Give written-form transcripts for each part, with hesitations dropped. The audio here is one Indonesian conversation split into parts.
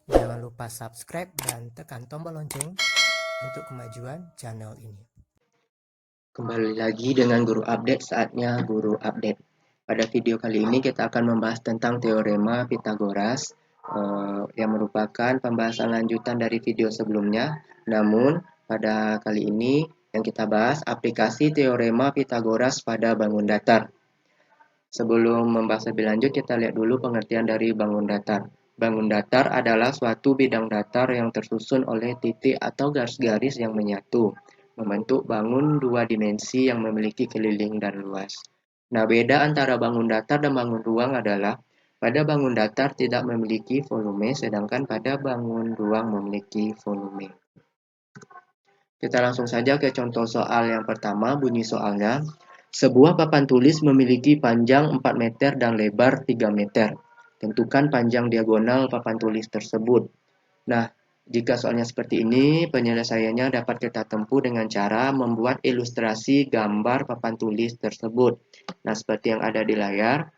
Jangan lupa subscribe dan tekan tombol lonceng untuk kemajuan channel ini. Kembali lagi dengan Guru Update, saatnya Guru Update. Pada video kali ini kita akan membahas tentang Teorema Pitagoras yang merupakan pembahasan lanjutan dari video sebelumnya. Namun, pada kali ini yang kita bahas aplikasi Teorema Pitagoras pada bangun datar. Sebelum membahas lebih lanjut, kita lihat dulu pengertian dari bangun datar. Bangun datar adalah suatu bidang datar yang tersusun oleh titik atau garis-garis yang menyatu, membentuk bangun dua dimensi yang memiliki keliling dan luas. Nah, beda antara bangun datar dan bangun ruang adalah pada bangun datar tidak memiliki volume, sedangkan pada bangun ruang memiliki volume. Kita langsung saja ke contoh soal yang pertama, bunyi soalnya. Sebuah papan tulis memiliki panjang 4 meter dan lebar 3 meter. Tentukan panjang diagonal papan tulis tersebut. Nah, jika soalnya seperti ini, penyelesaiannya dapat kita tempuh dengan cara membuat ilustrasi gambar papan tulis tersebut. Nah, seperti yang ada di layar.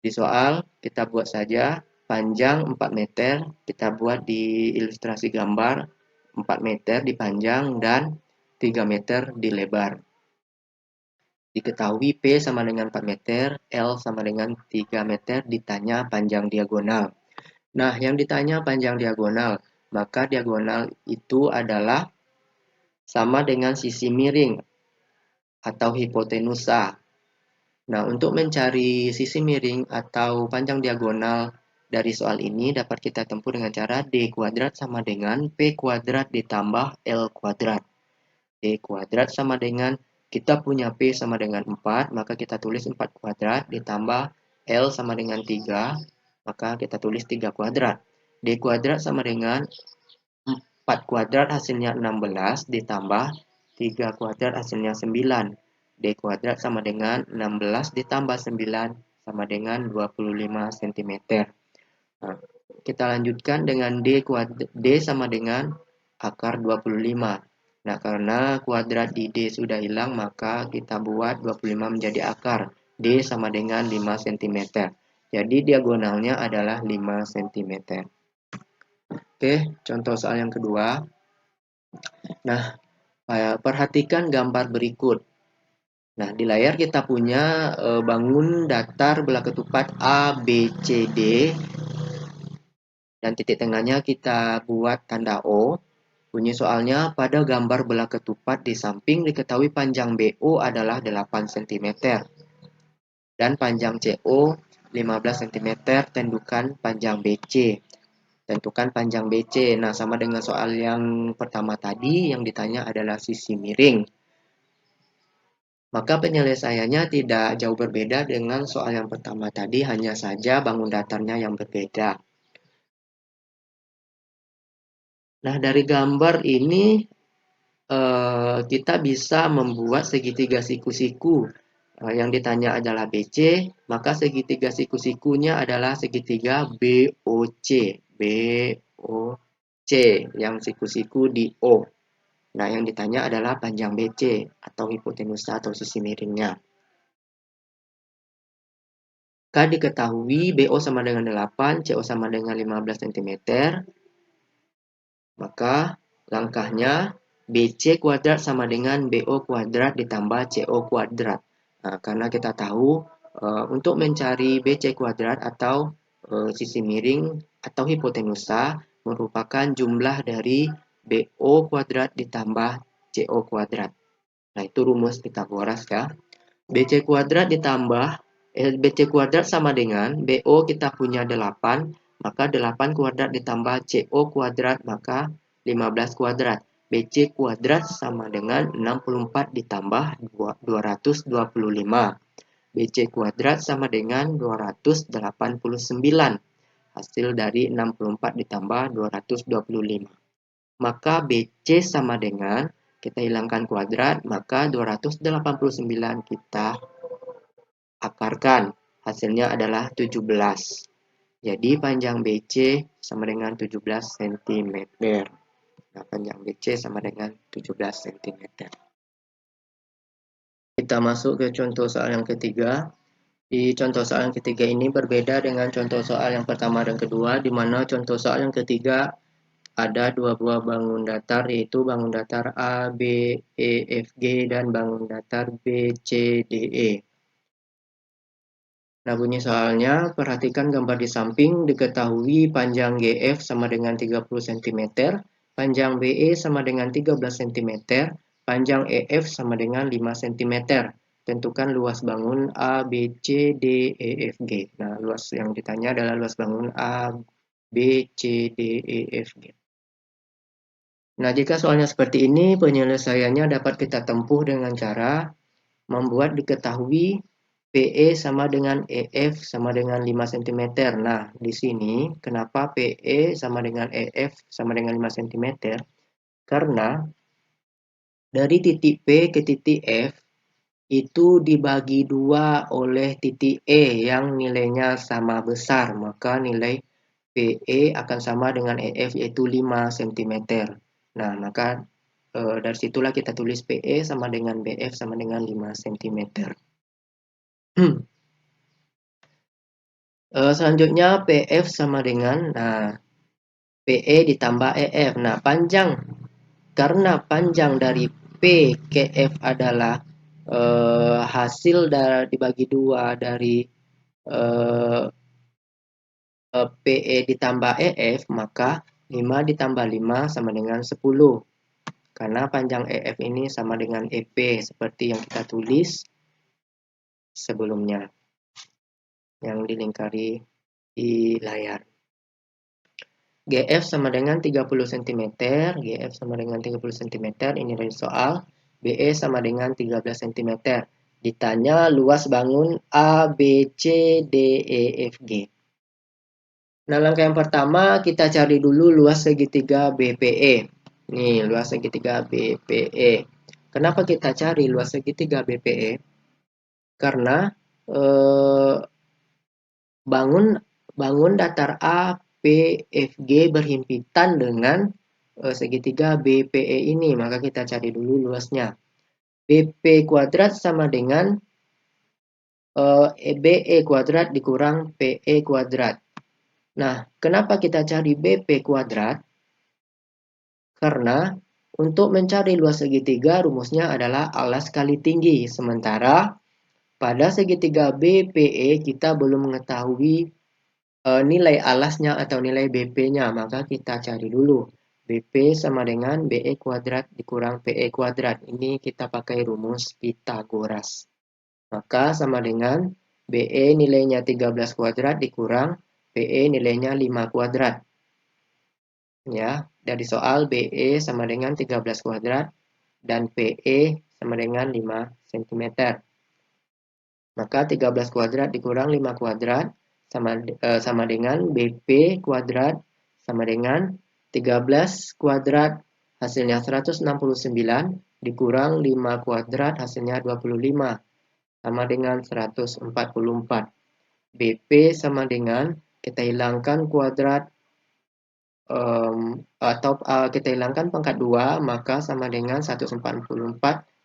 Di soal, kita buat saja panjang 4 meter, kita buat di ilustrasi gambar 4 meter di panjang dan 3 meter di lebar. Diketahui P sama dengan 4 meter, L sama dengan 3 meter, ditanya panjang diagonal. Nah, yang ditanya panjang diagonal, maka diagonal itu adalah sama dengan sisi miring atau hipotenusa. Nah, untuk mencari sisi miring atau panjang diagonal dari soal ini dapat kita tempuh dengan cara D kuadrat sama dengan P kuadrat ditambah L kuadrat. D kuadrat sama dengan, kita punya P sama dengan 4, maka kita tulis 4 kuadrat, ditambah L sama dengan 3, maka kita tulis 3 kuadrat. D kuadrat sama dengan 4 kuadrat hasilnya 16, ditambah 3 kuadrat hasilnya 9. D kuadrat sama dengan 16 ditambah 9 sama dengan 25 cm. Nah, kita lanjutkan dengan D sama dengan akar 25. Nah, karena kuadrat di D sudah hilang, maka kita buat 25 menjadi akar. D sama dengan 5 cm. Jadi diagonalnya adalah 5 cm. Oke, contoh soal yang kedua. Nah, perhatikan gambar berikut. Nah, di layar kita punya bangun datar belah ketupat A, B, C, D. Dan titik tengahnya kita buat tanda O. Bunyi soalnya, pada gambar belah ketupat di samping diketahui panjang BO adalah 8 cm. Dan panjang CO 15 cm, tentukan panjang BC. Tentukan panjang BC. Nah, sama dengan soal yang pertama tadi, yang ditanya adalah sisi miring. Maka penyelesaiannya tidak jauh berbeda dengan soal yang pertama tadi, hanya saja bangun datarnya yang berbeda. Nah, dari gambar ini kita bisa membuat segitiga siku-siku. Yang ditanya adalah BC, maka segitiga siku-sikunya adalah segitiga BOC. BOC, yang siku-siku di O. Nah, yang ditanya adalah panjang BC atau hipotenusa atau sisi miringnya. K diketahui BO sama dengan 8, CO sama dengan 15 cm. Maka langkahnya BC kuadrat sama dengan BO kuadrat ditambah CO kuadrat. Nah, karena kita tahu untuk mencari BC kuadrat atau sisi miring atau hipotenusa merupakan jumlah dari BO kuadrat ditambah CO kuadrat. Nah, itu rumus Pitagoras ya. BC kuadrat ditambah BC kuadrat sama dengan BO kita punya 8, maka 8 kuadrat ditambah CO kuadrat, maka 15 kuadrat. BC kuadrat sama dengan 64 ditambah 225. BC kuadrat sama dengan 289. Hasil dari 64 ditambah 225. Maka BC sama dengan, kita hilangkan kuadrat, maka 289 kita akarkan, hasilnya adalah 17. Jadi panjang BC sama dengan 17 cm. Nah, panjang BC sama dengan 17 cm. Kita masuk ke contoh soal yang ketiga. Di contoh soal yang ketiga ini berbeda dengan contoh soal yang pertama dan kedua, di mana contoh soal yang ketiga ada dua buah bangun datar, yaitu bangun datar A, B, E, F, G, dan bangun datar B, C, D, E. Nah, bunyi soalnya, perhatikan gambar di samping, diketahui panjang GF sama dengan 30 cm, panjang BE sama dengan 13 cm, panjang EF sama dengan 5 cm. Tentukan luas bangun A, B, C, D, E, F, G. Nah, luas yang ditanya adalah luas bangun A, B, C, D, E, F, G. Nah, jika soalnya seperti ini, penyelesaiannya dapat kita tempuh dengan cara membuat diketahui PE sama dengan EF sama dengan 5 cm. Nah, di sini kenapa PE sama dengan EF sama dengan 5 cm? Karena dari titik P ke titik F itu dibagi dua oleh titik E yang nilainya sama besar. Maka nilai PE akan sama dengan EF yaitu 5 cm. Nah, maka dari situlah kita tulis PE sama dengan BF sama dengan 5 cm. Selanjutnya PF sama dengan PE ditambah EF. Nah, karena panjang dari P ke F adalah hasil dari dibagi dua dari PE ditambah EF, maka 5 ditambah 5 sama dengan 10. Karena panjang EF ini sama dengan EP seperti yang kita tulis sebelumnya yang dilingkari di layar. GF sama dengan 30 cm, GF sama dengan 30 cm, ini dari soal. BE sama dengan 13 cm. Ditanya luas bangun A, B, C, D, E, F, G. Nah, langkah yang pertama kita cari dulu luas segitiga BPE. Nih, luas segitiga BPE. Kenapa kita cari luas segitiga BPE? Karena bangun datar A, P, F, G berhimpitan dengan segitiga BPE ini. Maka kita cari dulu luasnya. BP kuadrat sama dengan BE kuadrat dikurang PE kuadrat. Nah, kenapa kita cari BP kuadrat? Karena untuk mencari luas segitiga rumusnya adalah alas kali tinggi. Sementara pada segitiga BPE kita belum mengetahui nilai alasnya atau nilai BP-nya. Maka kita cari dulu. BP sama dengan BE kuadrat dikurang PE kuadrat. Ini kita pakai rumus Pitagoras. Maka sama dengan BE nilainya 13 kuadrat dikurang PE nilainya 5 kuadrat. Ya, dari soal BE sama dengan 13 kuadrat dan PE sama dengan 5 cm. Maka 13 kuadrat dikurang 5 kuadrat sama dengan BP kuadrat sama dengan 13 kuadrat hasilnya 169 dikurang 5 kuadrat hasilnya 25 sama dengan 144. BP sama dengan kita hilangkan kuadrat atau kita hilangkan pangkat 2 maka sama dengan 144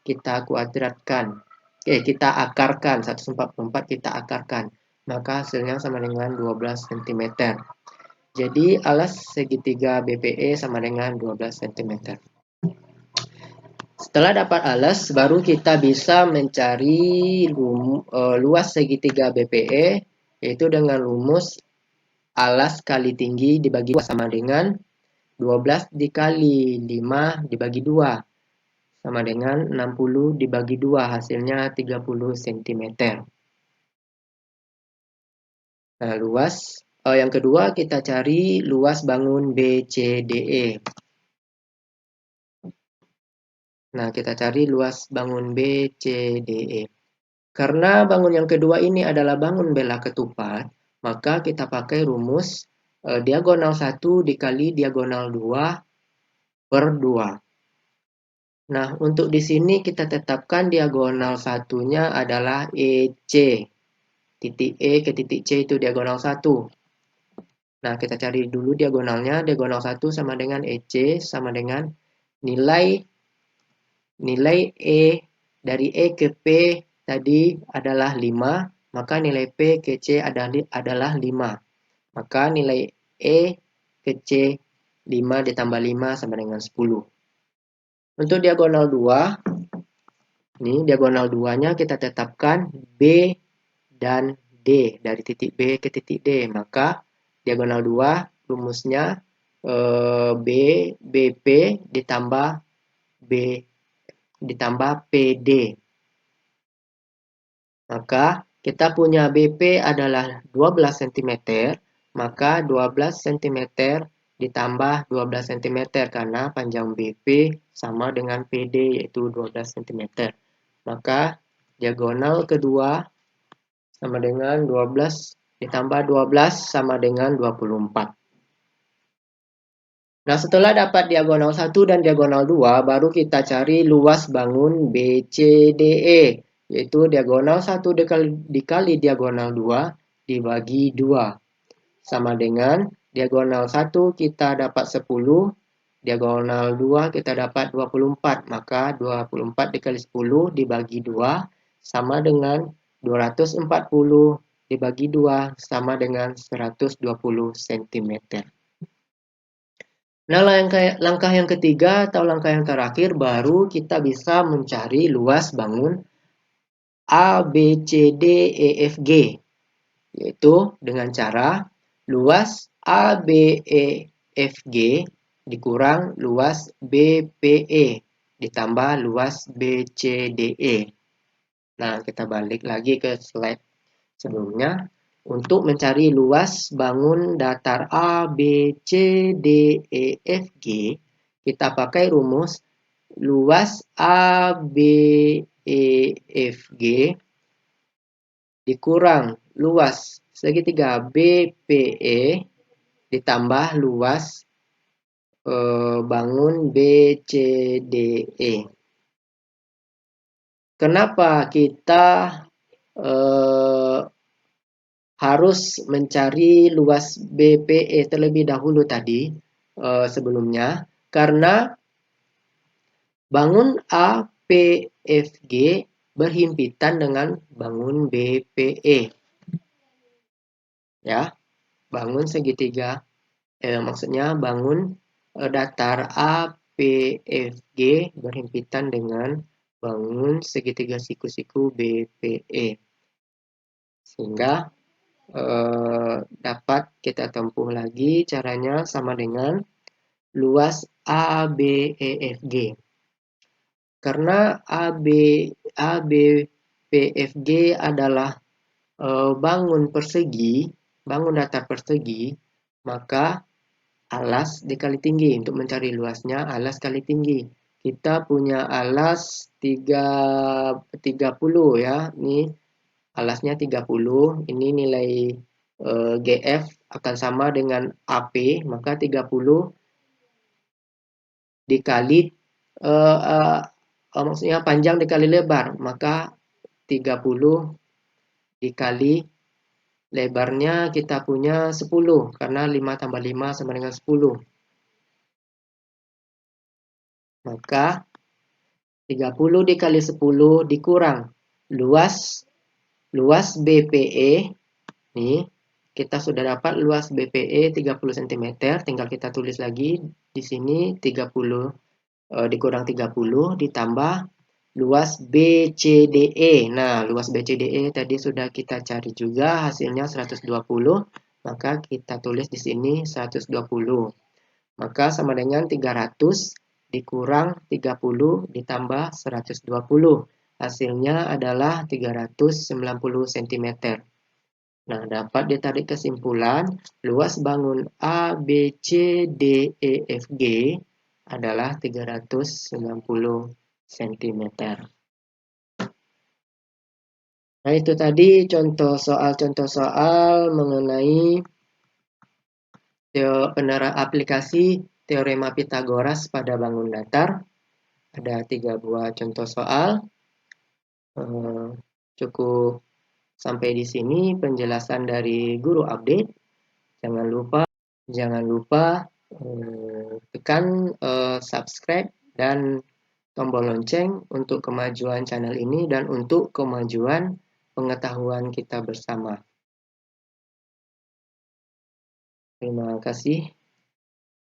kita kuadratkan. Kita akarkan 144 kita akarkan. Maka hasilnya sama dengan 12 cm. Jadi alas segitiga BPE sama dengan 12 cm. Setelah dapat alas, baru kita bisa mencari luas segitiga BPE, yaitu dengan rumus alas kali tinggi dibagi 2 sama dengan 12 dikali 5 dibagi 2 sama dengan 60 dibagi 2, hasilnya 30 cm. Nah, yang kedua kita cari luas bangun BCDE. Nah, kita cari luas bangun BCDE. Karena bangun yang kedua ini adalah bangun bela ketupat, maka kita pakai rumus diagonal 1 dikali diagonal 2 per 2. Nah, untuk di sini kita tetapkan diagonal satunya adalah EC. Titik E ke titik C itu diagonal 1. Nah, kita cari dulu diagonalnya. Diagonal 1 sama dengan EC sama dengan nilai E dari E ke P tadi adalah 5. maka nilai P ke C adalah 5. Maka nilai E ke C 5 ditambah 5 sama dengan 10. Untuk diagonal 2, ini diagonal 2-nya kita tetapkan B dan D, dari titik B ke titik D. Maka diagonal 2 rumusnya BP ditambah PD. Maka kita punya BP adalah 12 cm, maka 12 cm ditambah 12 cm karena panjang BP sama dengan PD yaitu 12 cm. Maka diagonal kedua sama dengan 12 ditambah 12 sama dengan 24. Nah, setelah dapat diagonal 1 dan diagonal 2, baru kita cari luas bangun BCDE, yaitu diagonal 1 dikali diagonal 2 dibagi 2. Sama dengan diagonal 1 kita dapat 10, diagonal 2 kita dapat 24. Maka 24 dikali 10 dibagi 2 sama dengan 240 dibagi 2 sama dengan 120 cm. Nah, langkah yang ketiga atau langkah yang terakhir baru kita bisa mencari luas bangun ABCDEFG, yaitu dengan cara luas ABEFG dikurang luas BPE ditambah luas BCDE. Nah, kita balik lagi ke slide sebelumnya. Untuk mencari luas bangun datar A, B, C, D, E, F, G, kita pakai rumus luas A, B, E, F, G dikurang luas segitiga BPE ditambah luas bangun BCDE. Kenapa kita harus mencari luas BPE terlebih dahulu tadi sebelumnya? Karena bangun APFG berhimpitan dengan bangun BPE. Ya, bangun segitiga, maksudnya bangun datar APFG berhimpitan dengan bangun segitiga siku-siku BPE. Sehingga dapat kita tempuh lagi caranya sama dengan luas ABEFG. Karena ABPFG adalah bangun datar persegi, maka alas dikali tinggi. Untuk mencari luasnya alas kali tinggi. Kita punya alas 30 ya. Ini alasnya 30, ini nilai GF akan sama dengan AP, maka 30 dikali maksudnya panjang dikali lebar, maka 30 dikali lebarnya kita punya 10, karena 5 tambah 5 sama dengan 10. Maka 30 dikali 10 dikurang luas BPE. Nih, kita sudah dapat luas BPE 30 cm, tinggal kita tulis lagi di sini 30 dikurang 30 ditambah luas BCDE. Nah, luas BCDE tadi sudah kita cari juga, hasilnya 120, maka kita tulis di sini 120. Maka sama dengan 300 dikurang 30 ditambah 120. Hasilnya adalah 390 cm. Nah, dapat ditarik kesimpulan luas bangun A, B, C, D, E, F, G adalah 390 cm. Nah, itu tadi contoh soal mengenai aplikasi teorema Pitagoras pada bangun datar. Ada 3 buah contoh soal. Cukup sampai di sini penjelasan dari guru update. Jangan lupa tekan subscribe dan tombol lonceng untuk kemajuan channel ini dan untuk kemajuan pengetahuan kita bersama. Terima kasih.